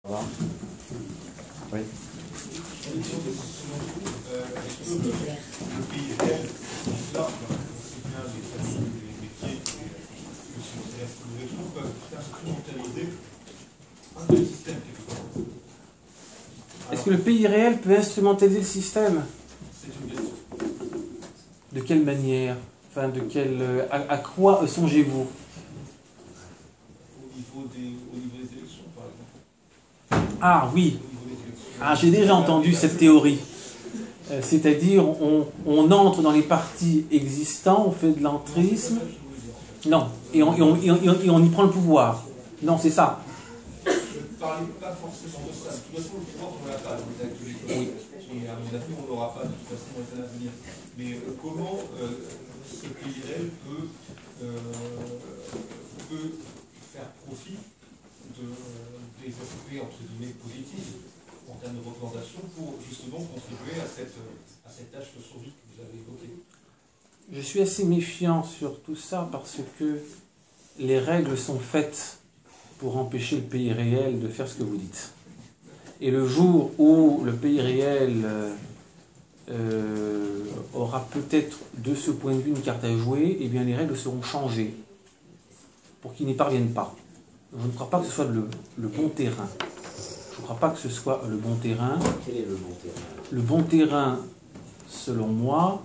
Voilà. Oui. Est-ce que le pays réel, là, c'est bien les familles, les métiers, c'est-à-dire que les gens peuvent instrumentaliser un des systèmes quelque part. Est-ce que le pays réel peut instrumentaliser le système? C'est une question. De quelle manière? Enfin, à quoi songez-vous? Au niveau des élections, par exemple. Ah oui. Au niveau des élections. Ah, j'ai déjà entendu cette théorie. C'est-à-dire, on entre dans les partis existants, on fait de l'entrisme. Non, et on y prend le pouvoir. Non, c'est ça. Je ne parlais pas forcément de ça. De toute façon, le pouvoir, on ne l'a pas dans les actes électoraux. Et à mon avis, on ne l'aura pas de toute façon dans les années à venir. Mais comment ce pays réel peut faire profit des aspects, entre guillemets, positifs en termes de représentation pour justement contribuer à cette tâche de survie que vous avez évoquée? Je suis assez méfiant sur tout ça parce que les règles sont faites pour empêcher le pays réel de faire ce que vous dites. Et le jour où le pays réel aura peut-être de ce point de vue une carte à jouer, eh bien les règles seront changées pour qu'ils n'y parviennent pas. Je ne crois pas que ce soit le bon terrain. Je ne crois pas que ce soit le bon terrain. Quel est le bon terrain? Le bon terrain, selon moi,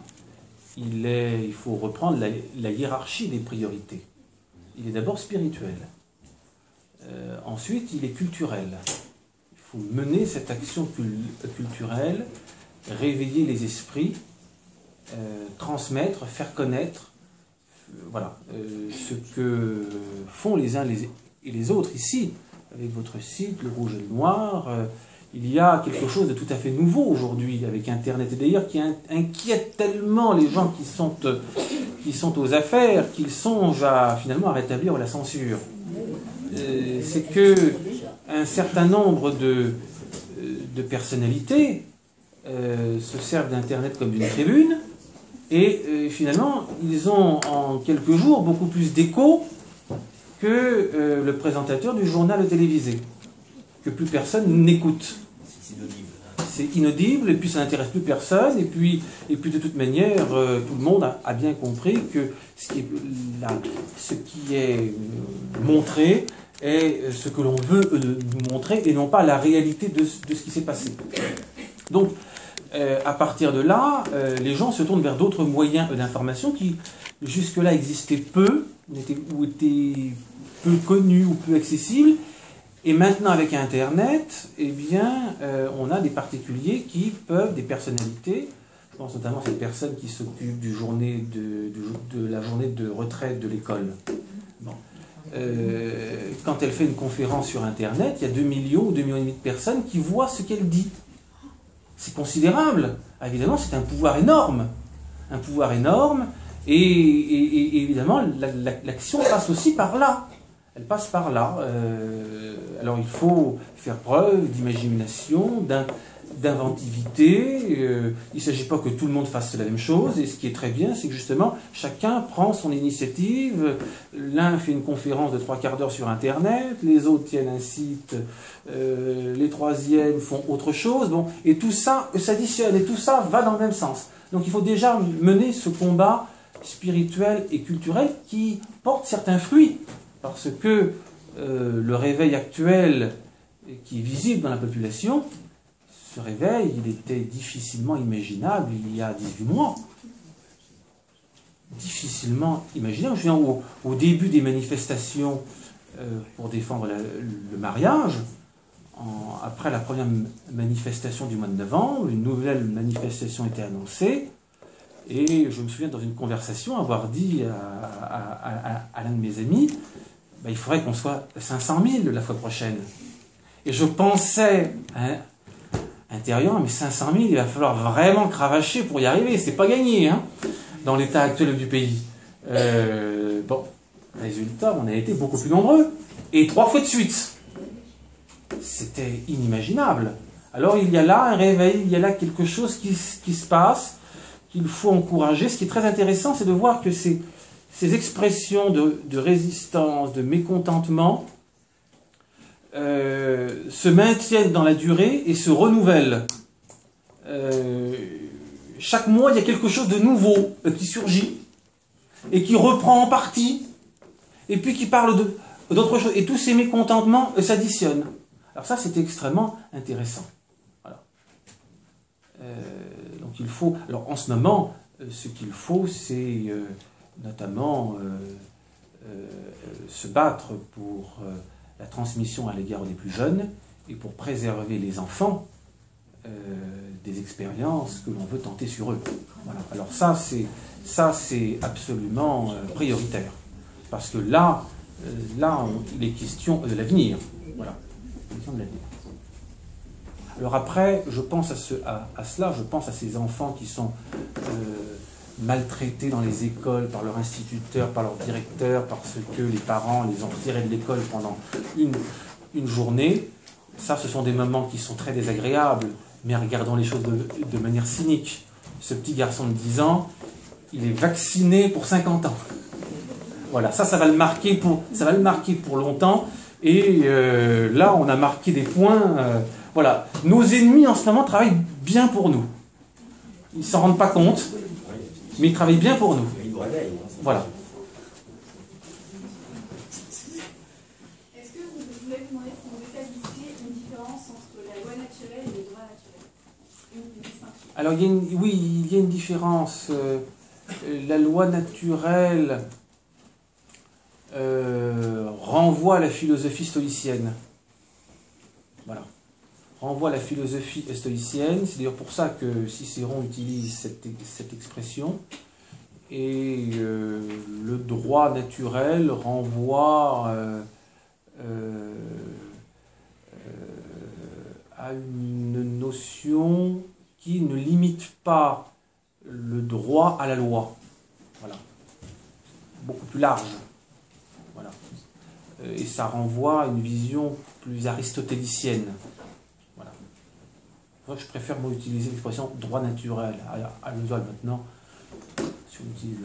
il faut reprendre la hiérarchie des priorités. Il est d'abord spirituel. Ensuite, il est culturel. Il faut mener cette action culturelle, réveiller les esprits, transmettre, faire connaître voilà, ce que font les uns et les autres ici, avec votre site, le rouge et le noir. Il y a quelque chose de tout à fait nouveau aujourd'hui avec Internet, et d'ailleurs qui inquiète tellement les gens qui sont aux affaires qu'ils songent finalement à rétablir la censure. C'est que un certain nombre de personnalités se servent d'Internet comme d'une tribune, et finalement ils ont en quelques jours beaucoup plus d'écho que le présentateur du journal télévisé, que plus personne n'écoute. C'est inaudible, et puis ça n'intéresse plus personne, et puis de toute manière, tout le monde a bien compris que ce qui est montré est ce que l'on veut nous montrer, et non pas la réalité de ce qui s'est passé. Donc, à partir de là, les gens se tournent vers d'autres moyens d'information qui jusque-là existaient peu, ou étaient peu connus ou peu accessibles. Et maintenant, avec Internet, eh bien, on a des particuliers qui peuvent, des personnalités, je pense notamment à cette personne qui s'occupe de la journée de retraite de l'école. Bon. Quand elle fait une conférence sur Internet, il y a 2 millions ou 2,5 millions de personnes qui voient ce qu'elle dit. C'est considérable. Évidemment, c'est un pouvoir énorme. Un pouvoir énorme. Et évidemment, l'action passe aussi par là. Elle passe par là. Alors il faut faire preuve d'imagination, d'inventivité. Il ne s'agit pas que tout le monde fasse la même chose. Et ce qui est très bien, c'est que justement, chacun prend son initiative. L'un fait une conférence de 3/4 d'heure sur Internet, les autres tiennent un site, les troisièmes font autre chose. Bon, et tout ça s'additionne, et tout ça va dans le même sens. Donc il faut déjà mener ce combat spirituel et culturel qui porte certains fruits. Parce que le réveil actuel qui est visible dans la population, ce réveil, il était difficilement imaginable il y a 18 mois. Difficilement imaginable. Je viens au début des manifestations pour défendre le mariage. Après la première manifestation du mois de novembre, une nouvelle manifestation était annoncée. Et je me souviens dans une conversation avoir dit à l'un de mes amis, il faudrait qu'on soit 500 000 la fois prochaine. Et je pensais intérieurement, mais 500 000, il va falloir vraiment cravacher pour y arriver. C'est pas gagné, hein, dans l'état actuel du pays. Bon, résultat, on a été beaucoup plus nombreux. Et 3 fois de suite. C'était inimaginable. Alors il y a là un réveil, il y a là quelque chose qui se passe, qu'il faut encourager. Ce qui est très intéressant, c'est de voir que ces expressions de résistance, de mécontentement, se maintiennent dans la durée et se renouvellent. Chaque mois, il y a quelque chose de nouveau qui surgit et qui reprend en partie, et puis qui parle d'autres choses. Et tous ces mécontentements s'additionnent. Alors ça, c'est extrêmement intéressant. Voilà. Donc il faut... Alors en ce moment, ce qu'il faut, c'est notamment se battre pour la transmission à l'égard des plus jeunes et pour préserver les enfants des expériences que l'on veut tenter sur eux. Voilà. Alors ça, c'est absolument prioritaire. Parce que là, il est question de l'avenir. Voilà. Question de l'avenir. Alors après, je pense à cela, je pense à ces enfants qui sont maltraités dans les écoles par leur instituteur, par leur directeur, parce que les parents les ont retirés de l'école pendant une journée. Ça, ce sont des moments qui sont très désagréables, mais regardons les choses de manière cynique. Ce petit garçon de 10 ans, il est vacciné pour 50 ans. Voilà, ça va le marquer pour longtemps. Et là, on a marqué des points. Voilà, nos ennemis en ce moment travaillent bien pour nous. Ils ne s'en rendent pas compte, mais ils travaillent bien pour nous. Voilà. Est-ce que vous voulez vous demander si vous établissiez une différence entre la loi naturelle et le droit naturel? Une distinction? Alors, oui, il y a une différence. La loi naturelle renvoie à la philosophie stoïcienne. Voilà. Renvoie à la philosophie stoïcienne. C'est d'ailleurs pour ça que Cicéron utilise cette expression. Et le droit naturel renvoie à une notion qui ne limite pas le droit à la loi. Voilà. Beaucoup plus large. Voilà. Et ça renvoie à une vision plus aristotélicienne. Voilà. Moi, je préfère utiliser l'expression droit naturel à l'usual maintenant. Si on utilise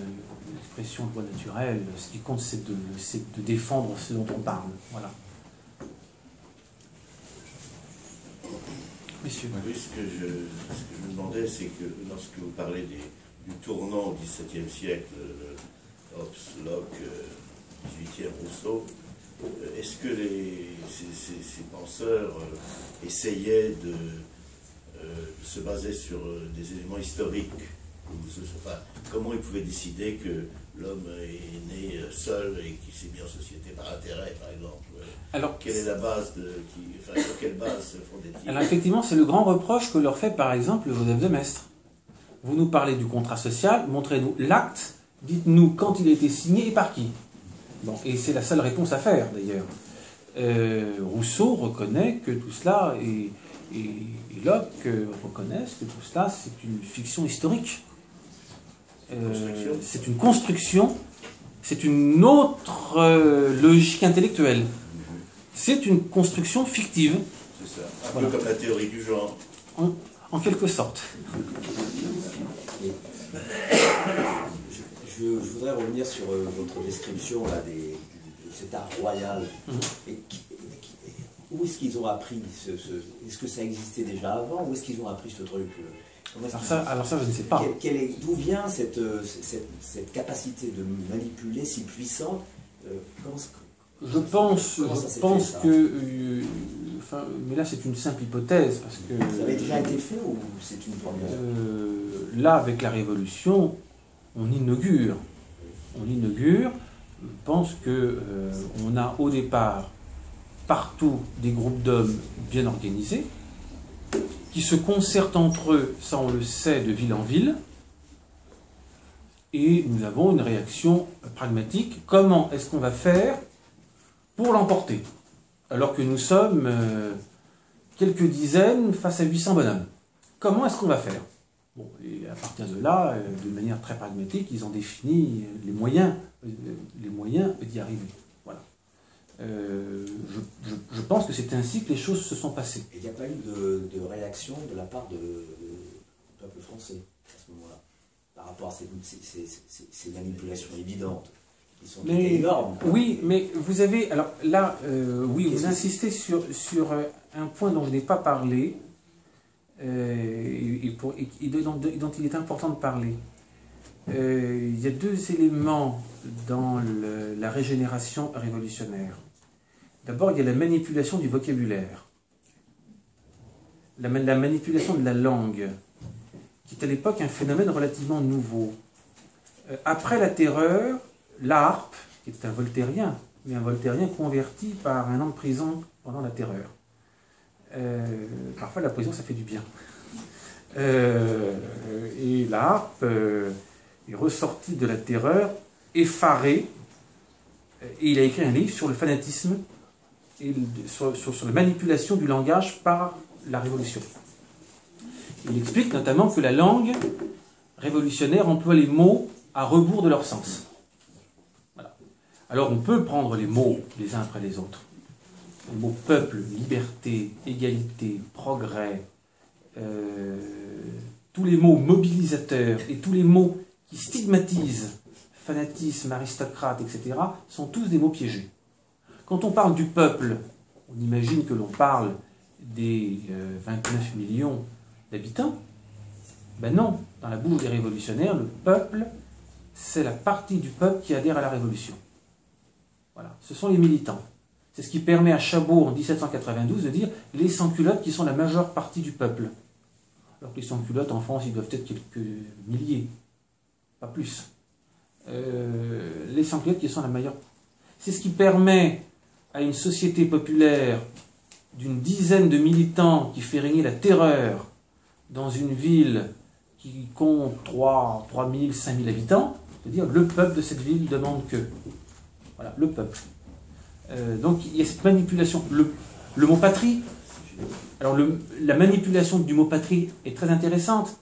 l'expression droit naturel, ce qui compte, c'est de défendre ce dont on parle. Voilà. Messieurs. Oui, ce que je me demandais, c'est que lorsque vous parlez du tournant au XVIIe siècle, Hobbes, Locke, XVIIIe Rousseau, est-ce que ces penseurs essayaient de se baser sur des éléments historiques? Enfin, comment ils pouvaient décider que l'homme est né seul et qu'il s'est mis en société par intérêt, par exemple? Alors, quelle est la base sur quelle base se fondait-il? Alors effectivement, c'est le grand reproche que leur fait par exemple Joseph de Maistre. Vous nous parlez du contrat social, montrez-nous l'acte, dites-nous quand il a été signé et par qui. Bon, et c'est la seule réponse à faire d'ailleurs. Rousseau reconnaît que tout cela, et Locke reconnaissent que tout cela c'est une fiction historique. C'est une construction, c'est une autre logique intellectuelle. C'est une construction fictive. C'est ça, un peu comme la théorie du genre. En quelque sorte. Je voudrais revenir sur votre description là, de cet art royal. Où est-ce qu'ils ont appris est-ce que ça existait déjà avant? Où est-ce qu'ils ont appris ce truc? Alors ça, je ne sais pas. D'où vient cette capacité de manipuler si puissante? Je pense que... mais là, c'est une simple hypothèse, parce que... Ça avait déjà été fait ou c'est une première? Là, avec la Révolution, on inaugure. Je pense qu'on a au départ, partout, des groupes d'hommes bien organisés, qui se concertent entre eux, ça on le sait, de ville en ville, et nous avons une réaction pragmatique. Comment est-ce qu'on va faire pour l'emporter, alors que nous sommes quelques dizaines face à 800 bonhommes? Comment est-ce qu'on va faire? Bon, et à partir de là, de manière très pragmatique, ils ont défini les moyens d'y arriver. Voilà. Je pense que c'est ainsi que les choses se sont passées. Et il n'y a pas eu de réaction de la part du peuple français à ce moment-là, par rapport à ces manipulations évidentes? qui sont énormes. Oui, mais vous avez... Alors là, oui, vous insistez sur un point dont je n'ai pas parlé, et dont il est important de parler. Il y a deux éléments dans la régénération révolutionnaire. D'abord, il y a la manipulation du vocabulaire, la manipulation de la langue, qui est à l'époque un phénomène relativement nouveau. Après la terreur, Larpe, qui est un voltairien, mais un voltairien converti par un an de prison pendant la terreur. Parfois la prison ça fait du bien. Et Larpe est ressorti de la terreur, effaré, et il a écrit un livre sur le fanatisme et sur la manipulation du langage par la révolution. Il explique notamment que la langue révolutionnaire emploie les mots à rebours de leur sens. Voilà. Alors on peut prendre les mots les uns après les autres. Les mots peuple, liberté, égalité, progrès, tous les mots mobilisateurs et tous les mots qui stigmatisent fanatisme, aristocrate, etc., sont tous des mots piégés. Quand on parle du peuple, on imagine que l'on parle des 29 millions d'habitants. Ben non, dans la bouche des révolutionnaires, le peuple, c'est la partie du peuple qui adhère à la révolution. Voilà, ce sont les militants. C'est ce qui permet à Chabot, en 1792, de dire les sans-culottes qui sont la majeure partie du peuple. Alors que les sans-culottes, en France, ils doivent être quelques milliers, pas plus. Les sans-culottes qui sont la majeure. C'est ce qui permet à une société populaire d'une dizaine de militants qui fait régner la terreur dans une ville qui compte 3 000, 5 000 habitants, c'est-à-dire le peuple de cette ville demande que. Voilà, le peuple. Donc il y a cette manipulation. Le mot patrie, alors la manipulation du mot patrie est très intéressante,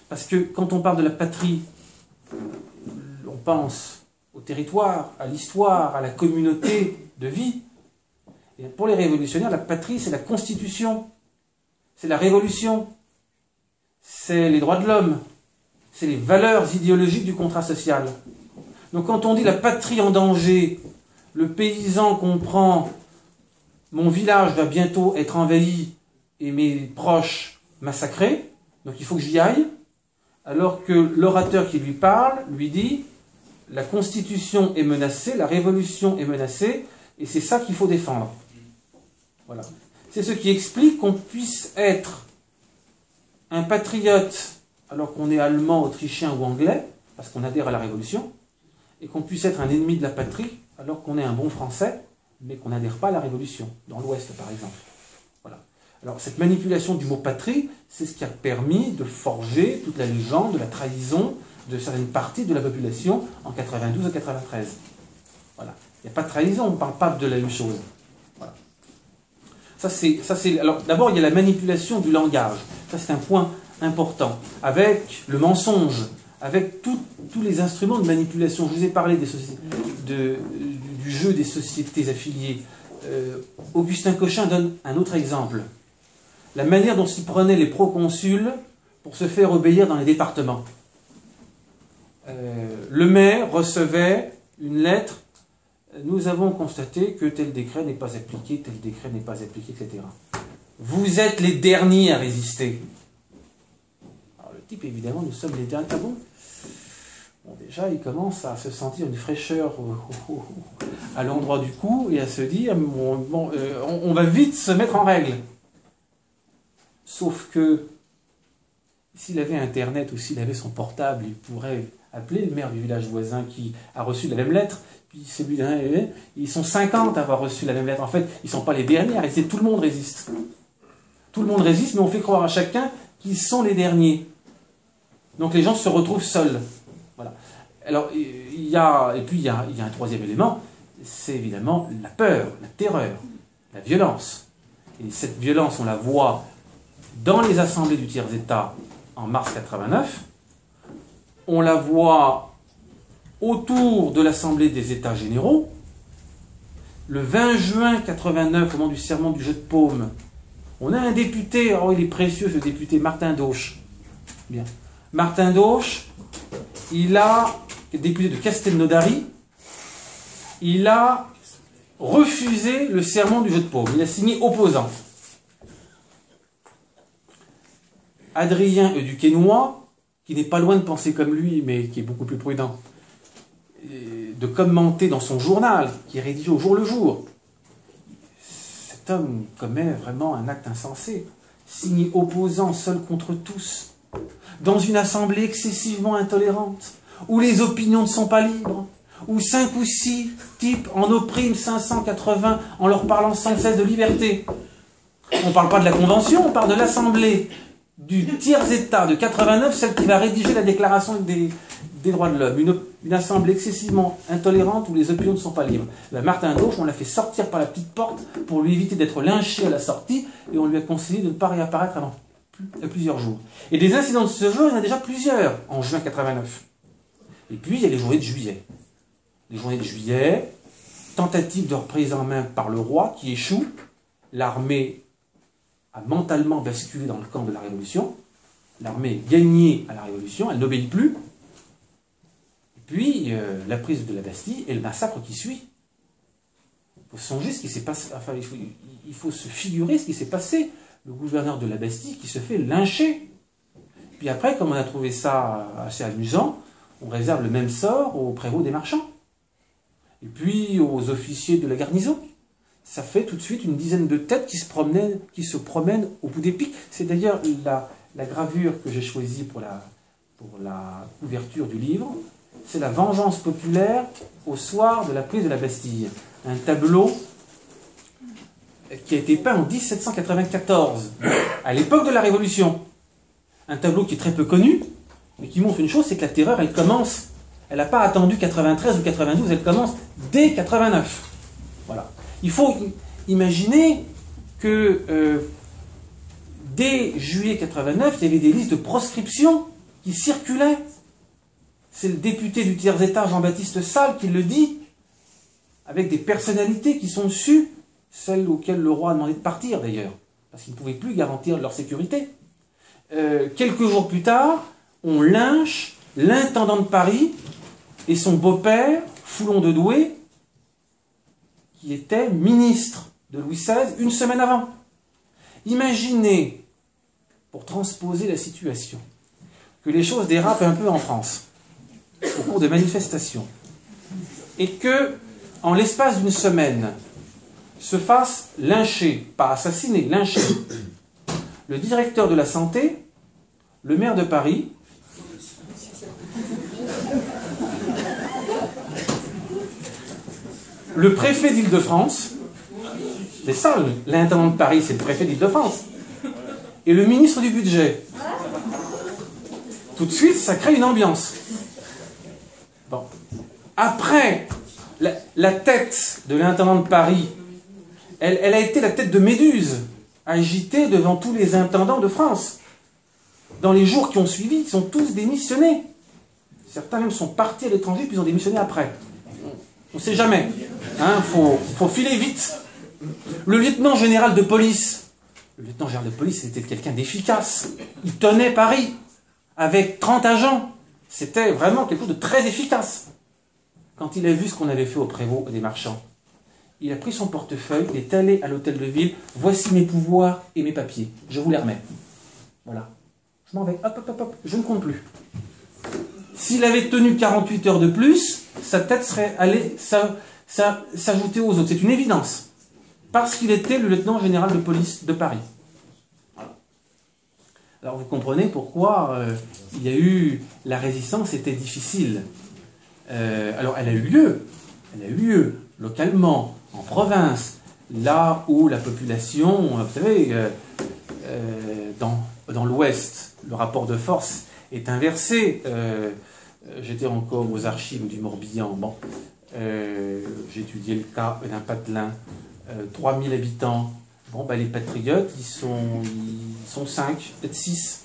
parce que quand on parle de la patrie, on pense au territoire, à l'histoire, à la communauté de vie. Et pour les révolutionnaires, la patrie, c'est la constitution, c'est la révolution, c'est les droits de l'homme, c'est les valeurs idéologiques du contrat social. Donc quand on dit la patrie en danger, le paysan comprend mon village va bientôt être envahi et mes proches massacrés, donc il faut que j'y aille, alors que l'orateur qui lui parle lui dit la constitution est menacée, la révolution est menacée, et c'est ça qu'il faut défendre. Voilà. C'est ce qui explique qu'on puisse être un patriote alors qu'on est allemand, autrichien ou anglais, parce qu'on adhère à la révolution, et qu'on puisse être un ennemi de la patrie alors qu'on est un bon français, mais qu'on n'adhère pas à la révolution, dans l'Ouest par exemple. Voilà. Alors cette manipulation du mot patrie, c'est ce qui a permis de forger toute la légende de la trahison de certaines parties de la population en 92 et 93. Voilà. Il n'y a pas de trahison, on ne parle pas de la même chose. Voilà. Ça c'est. Alors d'abord il y a la manipulation du langage. Ça c'est un point important. Avec le mensonge, avec tous les instruments de manipulation. Je vous ai parlé du jeu des sociétés affiliées. Augustin Cochin donne un autre exemple. La manière dont s'y prenaient les proconsuls pour se faire obéir dans les départements. Le maire recevait une lettre. Nous avons constaté que tel décret n'est pas appliqué, tel décret n'est pas appliqué, etc. Vous êtes les derniers à résister. Alors le type, évidemment, nous sommes les derniers. Ah bon ? Bon, déjà, il commence à se sentir une fraîcheur à l'endroit du cou et à se dire, on va vite se mettre en règle. Sauf que, s'il avait Internet ou s'il avait son portable, il pourrait appeler le maire du village voisin qui a reçu la même lettre, puis celui-là, ils sont 50 à avoir reçu la même lettre. En fait, ils ne sont pas les derniers, tout le monde résiste. Tout le monde résiste, mais on fait croire à chacun qu'ils sont les derniers. Donc les gens se retrouvent seuls. Voilà. Alors, il y a un troisième élément, c'est évidemment la peur, la terreur, la violence. Et cette violence, on la voit dans les assemblées du tiers-État en mars 89, on la voit autour de l'Assemblée des États généraux. Le 20 juin 89, au moment du serment du jeu de paume, on a un député, oh il est précieux ce député, Martin Dauch. Bien. Martin Dauch, il a, député de Castelnaudary, il a refusé le serment du jeu de paume. Il a signé opposant. Adrien Duquesnoy, qui n'est pas loin de penser comme lui, mais qui est beaucoup plus prudent, de commenter dans son journal, qui est rédigé au jour le jour. Cet homme commet vraiment un acte insensé. Signé opposant, seul contre tous, dans une assemblée excessivement intolérante, où les opinions ne sont pas libres, où 5 ou 6 types en oppriment 580 en leur parlant sans cesse de liberté. On ne parle pas de la Convention, on parle de l'Assemblée du tiers-État de 89, celle qui va rédiger la Déclaration des droits de l'homme. Une assemblée excessivement intolérante où les opinions ne sont pas libres. Ben, Martin Gauche, on l'a fait sortir par la petite porte pour lui éviter d'être lynché à la sortie, et on lui a conseillé de ne pas réapparaître avant plusieurs jours. Et des incidents de ce genre, il y en a déjà plusieurs en juin 89. Et puis, il y a les journées de juillet. Les journées de juillet, tentative de reprise en main par le roi qui échoue. L'armée a mentalement basculé dans le camp de la Révolution. L'armée est gagnée à la Révolution, elle n'obéit plus. Et puis, la prise de la Bastille et le massacre qui suit. Il faut songer ce qui s'est passé, enfin, il faut se figurer ce qui s'est passé. Le gouverneur de la Bastille qui se fait lyncher. Puis après, comme on a trouvé ça assez amusant, on réserve le même sort aux prévôts des marchands. Et puis aux officiers de la garnison. Ça fait tout de suite une dizaine de têtes qui se promènent au bout des pics. C'est d'ailleurs la gravure que j'ai choisie pour la couverture du livre. C'est la vengeance populaire au soir de la prise de la Bastille. Un tableau qui a été peint en 1794, à l'époque de la Révolution. Un tableau qui est très peu connu, mais qui montre une chose, c'est que la terreur, elle commence. Elle n'a pas attendu 93 ou 92, elle commence dès 89. Voilà. Il faut imaginer que dès juillet 89, il y avait des listes de proscription qui circulaient. C'est le député du tiers-État, Jean-Baptiste Salle, qui le dit, avec des personnalités qui sont dessus, celles auxquelles le roi a demandé de partir d'ailleurs, parce qu'il ne pouvait plus garantir leur sécurité. Quelques jours plus tard, on lynche l'intendant de Paris et son beau-père, Foulon de Douai, qui était ministre de Louis XVI une semaine avant. Imaginez, pour transposer la situation, que les choses dérapent un peu en France, au cours de manifestations, et que, en l'espace d'une semaine, se fasse lyncher, pas assassiner, lyncher, le directeur de la santé, le maire de Paris, le préfet d'Île-de-France, c'est ça, l'intendant de Paris, c'est le préfet d'Île-de-France, et le ministre du budget. Tout de suite, ça crée une ambiance. Bon. Après, la tête de l'intendant de Paris, elle a été la tête de Méduse, agitée devant tous les intendants de France. Dans les jours qui ont suivi, ils sont tous démissionnés. Certains même sont partis à l'étranger, puis ils ont démissionné après. On ne sait jamais. Hein, faut filer vite. Le lieutenant général de police, c'était quelqu'un d'efficace. Il tenait Paris, avec 30 agents. C'était vraiment quelque chose de très efficace. Quand il a vu ce qu'on avait fait au prévôt des marchands, il a pris son portefeuille, il est allé à l'hôtel de ville, voici mes pouvoirs et mes papiers, je vous les remets. Voilà. Je m'en vais, hop, hop, hop, hop, je ne compte plus. S'il avait tenu 48 heures de plus, sa tête serait allée s'ajouter aux autres. C'est une évidence. Parce qu'il était le lieutenant général de police de Paris. Voilà. Alors vous comprenez pourquoi il y a eu... La résistance était difficile. Alors elle a eu lieu localement, en province, là où la population, vous savez, dans l'Ouest, le rapport de force est inversé. J'étais encore aux archives du Morbihan. Bon, j'ai étudié le cas d'un patelin, 3000 habitants. Bon, ben, les patriotes, ils sont 5, peut-être 6.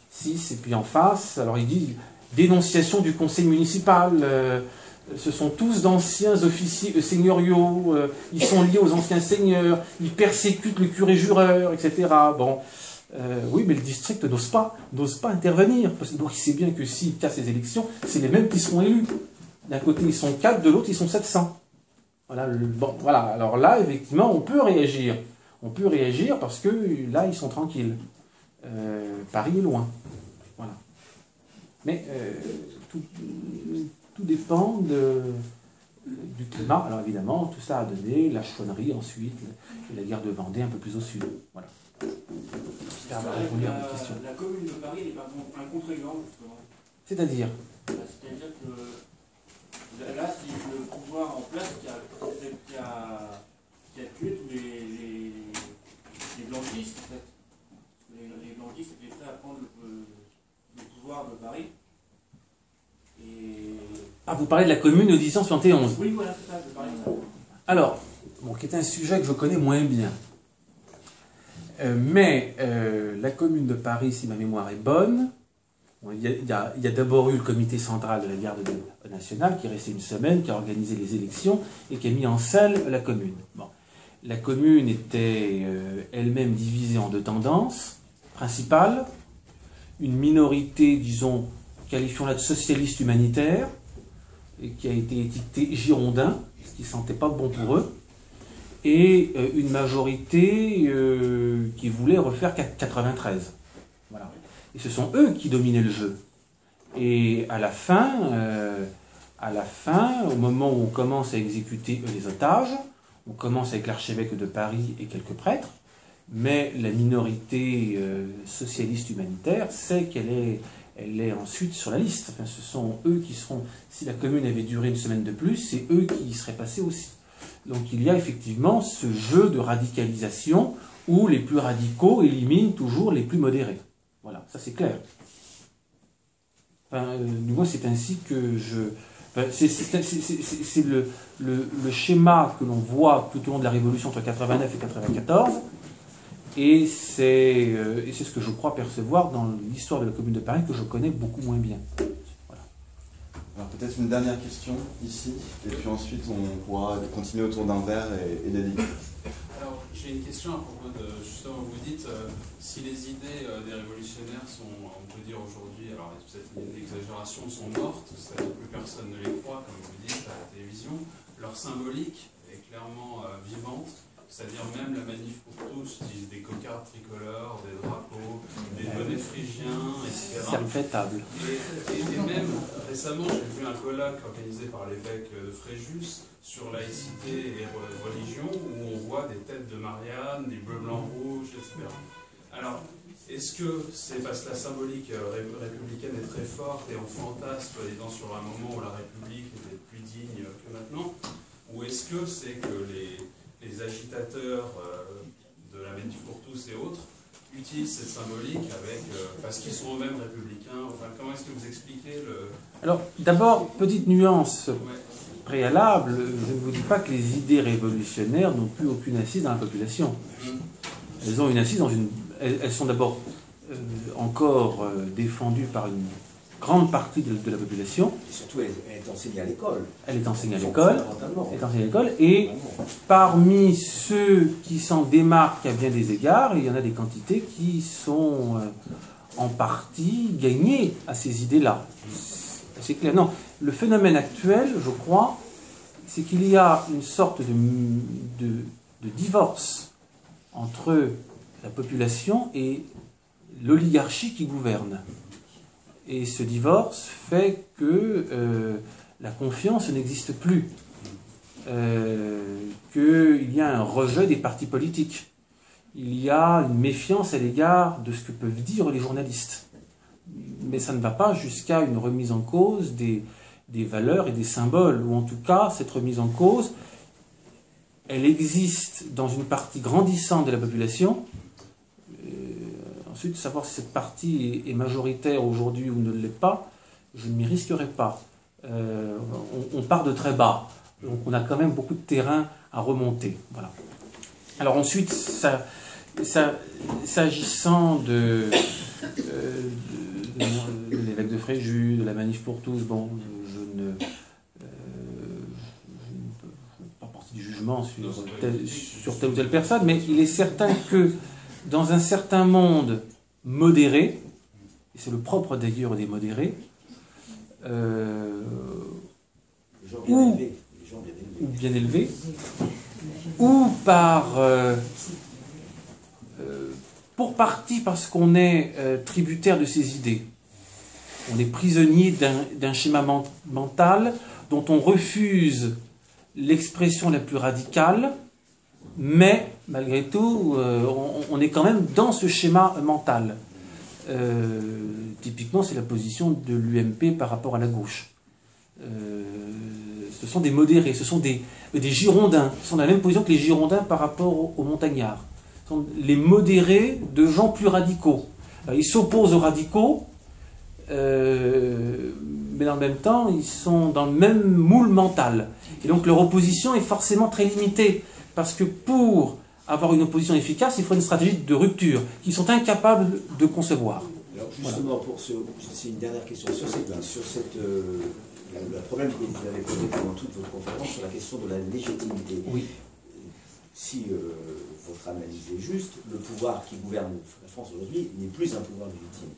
6, et puis en face, alors il dit dénonciation du conseil municipal. Ce sont tous d'anciens officiers seigneuriaux, ils sont liés aux anciens seigneurs, ils persécutent le curé jureur, etc. Bon, oui, mais le district n'ose pas intervenir, parce qu'il sait bien que s'il casse les élections, c'est les mêmes qui seront élus. D'un côté, ils sont 4, de l'autre, ils sont 700. Voilà, bon, voilà. Alors là, effectivement, on peut réagir. On peut réagir parce que là, ils sont tranquilles. Paris est loin. Voilà. Mais tout dépend du climat. Alors évidemment, tout ça a donné la chouannerie ensuite, et la guerre de Vendée un peu plus au sud. Voilà. J'espère avoir répondu à votre question. La commune de Paris n'est pas un contre-exemple, justement. C'est-à-dire C'est-à-dire que là, c'est le pouvoir en place qui a tué tous les blanchistes, en fait. Les blanchistes étaient prêts à prendre le pouvoir de Paris. Et... Ah, vous parlez de la commune de 1871. Oui, voilà, c'est ça, je parlais de ça. Alors, bon, qui est un sujet que je connais moins bien. Mais la commune de Paris, si ma mémoire est bonne, bon, il y a d'abord eu le comité central de la garde nationale qui est resté une semaine, qui a organisé les élections et qui a mis en selle la commune. Bon. La commune était elle-même divisée en deux tendances principales. Une minorité, disons, qualifions-la de socialiste humanitaire, et qui a été étiquetée girondin, ce qui ne sentait pas bon pour eux, et une majorité qui voulait refaire 93. Voilà. Et ce sont eux qui dominaient le jeu. Et à la fin, au moment où on commence à exécuter les otages, on commence avec l'archevêque de Paris et quelques prêtres, mais la minorité socialiste humanitaire sait qu'elle est ensuite sur la liste. Enfin, ce sont eux qui seront, si la commune avait duré une semaine de plus, c'est eux qui y seraient passés aussi. Donc il y a effectivement ce jeu de radicalisation où les plus radicaux éliminent toujours les plus modérés. Voilà, ça c'est clair. Enfin, moi c'est ainsi que je... Enfin, c'est le schéma que l'on voit tout au long de la Révolution entre 89 et 94, et c'est ce que je crois percevoir dans l'histoire de la Commune de Paris que je connais beaucoup moins bien. Voilà. Alors peut-être une dernière question ici, et puis ensuite on pourra continuer autour d'un verre et d'avis. Alors j'ai une question à propos de, justement, vous dites, si les idées des révolutionnaires sont, on peut dire aujourd'hui, alors peut-être une exagération, sont mortes, c'est-à-dire que plus personne ne les croit, comme vous dites, à la télévision, leur symbolique est clairement vivante, c'est-à-dire même la manif pour tous utilise des cocardes tricolores, des drapeaux, des bonnets phrygiens, etc. C'est répétable. Et même récemment, j'ai vu un colloque organisé par l'évêque de Fréjus sur laïcité et religion, où on voit des têtes de Marianne, des bleus, blancs, rouges, etc. Alors, est-ce que c'est parce que la symbolique républicaine est très forte et on fantasme, soi-disant, sur un moment où la République était plus digne que maintenant, ou est-ce que c'est que les agitateurs de la Manif pour tous et autres utilisent cette symbolique avec, parce qu'ils sont eux-mêmes républicains? Enfin, comment est-ce que vous expliquez le... Alors, d'abord, petite nuance préalable, je ne vous dis pas que les idées révolutionnaires n'ont plus aucune assise dans la population. Elles ont une assise dans une... Elles sont d'abord encore défendues par une grande partie de la population. Et surtout, elle est enseignée à l'école. Elle est enseignée à l'école. Et parmi ceux qui s'en démarquent à bien des égards, il y en a des quantités qui sont en partie gagnées à ces idées-là. C'est clair. Non, le phénomène actuel, je crois, c'est qu'il y a une sorte de divorce entre la population et l'oligarchie qui gouverne. Et ce divorce fait que la confiance n'existe plus, qu'il y a un rejet des partis politiques, il y a une méfiance à l'égard de ce que peuvent dire les journalistes. Mais ça ne va pas jusqu'à une remise en cause des valeurs et des symboles, ou en tout cas, cette remise en cause, elle existe dans une partie grandissante de la population. Ensuite, savoir si cette partie est majoritaire aujourd'hui ou ne l'est pas, je ne m'y risquerai pas. On part de très bas, donc on a quand même beaucoup de terrain à remonter. Voilà. Alors ensuite, s'agissant de l'évêque de Fréjus, de la Manif pour tous, bon, je ne peux pas porter du jugement sur telle ou telle personne, mais il est certain que dans un certain monde modéré, et c'est le propre d'ailleurs des modérés, bien élevés, ou par, pour partie parce qu'on est tributaire de ses idées. On est prisonnier d'un schéma mental dont on refuse l'expression la plus radicale, mais malgré tout, on est quand même dans ce schéma mental. Typiquement, c'est la position de l'UMP par rapport à la gauche. Ce sont des modérés, ce sont des Girondins, ils sont dans la même position que les Girondins par rapport aux montagnards. Ce sont les modérés de gens plus radicaux. Alors, ils s'opposent aux radicaux, mais en même temps, ils sont dans le même moule mental. Et donc leur opposition est forcément très limitée, parce que pour avoir une opposition efficace, il faut une stratégie de rupture, qu'ils sont incapables de concevoir. Alors justement, c'est une dernière question sur le problème que vous avez posé pendant toute votre conférence sur la question de la légitimité. Oui. Si votre analyse est juste, le pouvoir qui gouverne la France aujourd'hui n'est plus un pouvoir légitime.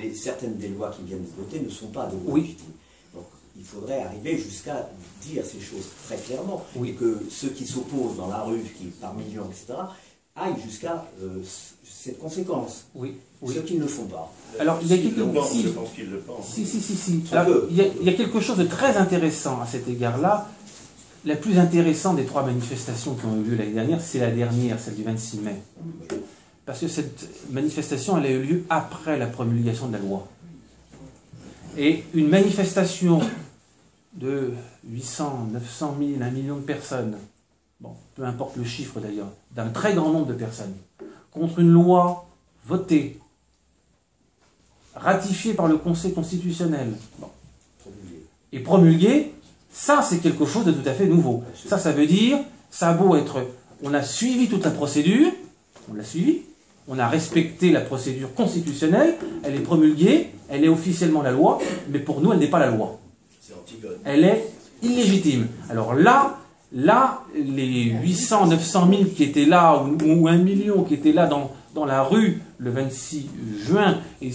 Et certaines des lois qui viennent de voter ne sont pas des lois légitimes. Donc il faudrait arriver jusqu'à dire ces choses très clairement, et que ceux qui s'opposent dans la rue, qui par millions, etc., aillent jusqu'à cette conséquence. Ceux qui ne le font pas. Alors, il y a quelque... Je pense qu'ils le pensent. Si. Alors, il y a quelque chose de très intéressant à cet égard-là. La plus intéressante des 3 manifestations qui ont eu lieu l'année dernière, c'est la dernière, celle du 26 mai. Parce que cette manifestation, elle a eu lieu après la promulgation de la loi. Et une manifestation de 800, 900 000, 1 million de personnes, bon, peu importe le chiffre d'ailleurs, d'un très grand nombre de personnes, contre une loi votée, ratifiée par le Conseil constitutionnel, et promulguée, ça c'est quelque chose de tout à fait nouveau. Ça veut dire, ça a beau être, on a suivi toute la procédure, on l'a suivi, on a respecté la procédure constitutionnelle, elle est promulguée, elle est officiellement la loi, mais pour nous elle n'est pas la loi. Elle est illégitime. Alors là, les 800, 900 000 qui étaient là, ou 1 million qui étaient là dans la rue le 26 juin, et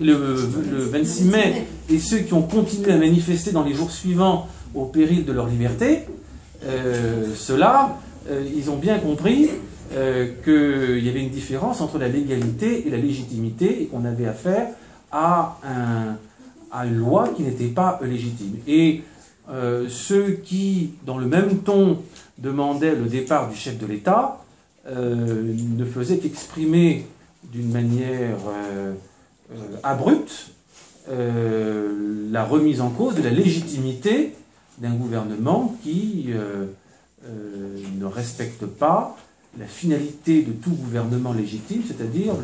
le 26 mai, et ceux qui ont continué à manifester dans les jours suivants au péril de leur liberté, ceux-là, ils ont bien compris qu'il y avait une différence entre la légalité et la légitimité, et qu'on avait affaire à une loi qui n'était pas légitime. Et ceux qui, dans le même ton, demandaient le départ du chef de l'État, ne faisaient qu'exprimer d'une manière abrupte la remise en cause de la légitimité d'un gouvernement qui ne respecte pas la finalité de tout gouvernement légitime, c'est-à-dire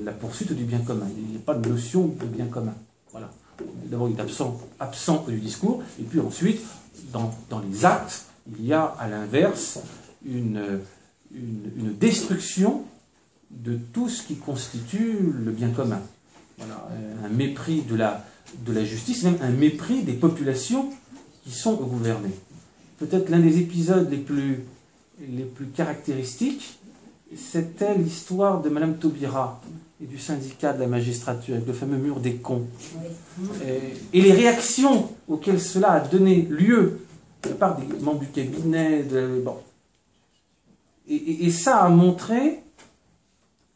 la poursuite du bien commun. Il n'y a pas de notion de bien commun. Voilà. D'abord, il est absent du discours, et puis ensuite, dans les actes, il y a à l'inverse une destruction de tout ce qui constitue le bien commun. Voilà. Un mépris de la justice, même un mépris des populations qui sont gouvernées. Peut-être l'un des épisodes les plus caractéristiques, c'était l'histoire de Madame Taubira et du syndicat de la magistrature, avec le fameux mur des cons. Et les réactions auxquelles cela a donné lieu de la part des membres du cabinet. Et ça a montré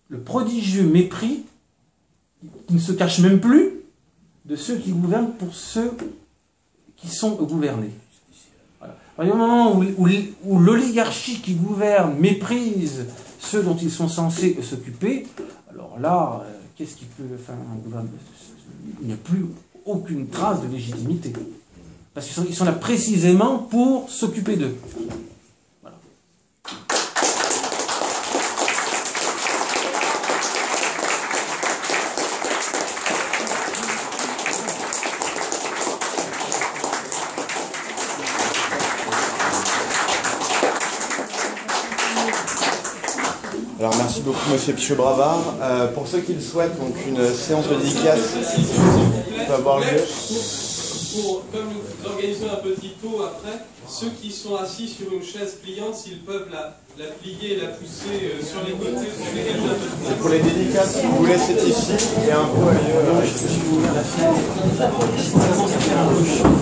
le prodigieux mépris qui ne se cache même plus de ceux qui gouvernent pour ceux qui sont gouvernés. Voilà. Il y a un moment où l'oligarchie qui gouverne méprise ceux dont ils sont censés s'occuper. Alors là, qu'est-ce qui peut faire un gouvernement? Il n'y a plus aucune trace de légitimité. Parce qu'ils sont là précisément pour s'occuper d'eux. Voilà. Alors merci beaucoup Monsieur Pichot-Bravard. Pour ceux qui le souhaitent, donc une séance de dédicace peut avoir lieu. Comme nous organisons un petit pot après, ceux qui sont assis sur une chaise pliante, s'ils peuvent la plier et la pousser sur les côtés pour dégager un peu de place. Pour les dédicaces, vous voulez c'est ici et un pot a lieu. Je vais ouvrir la fenêtre. Ça commence à faire un peu chaud.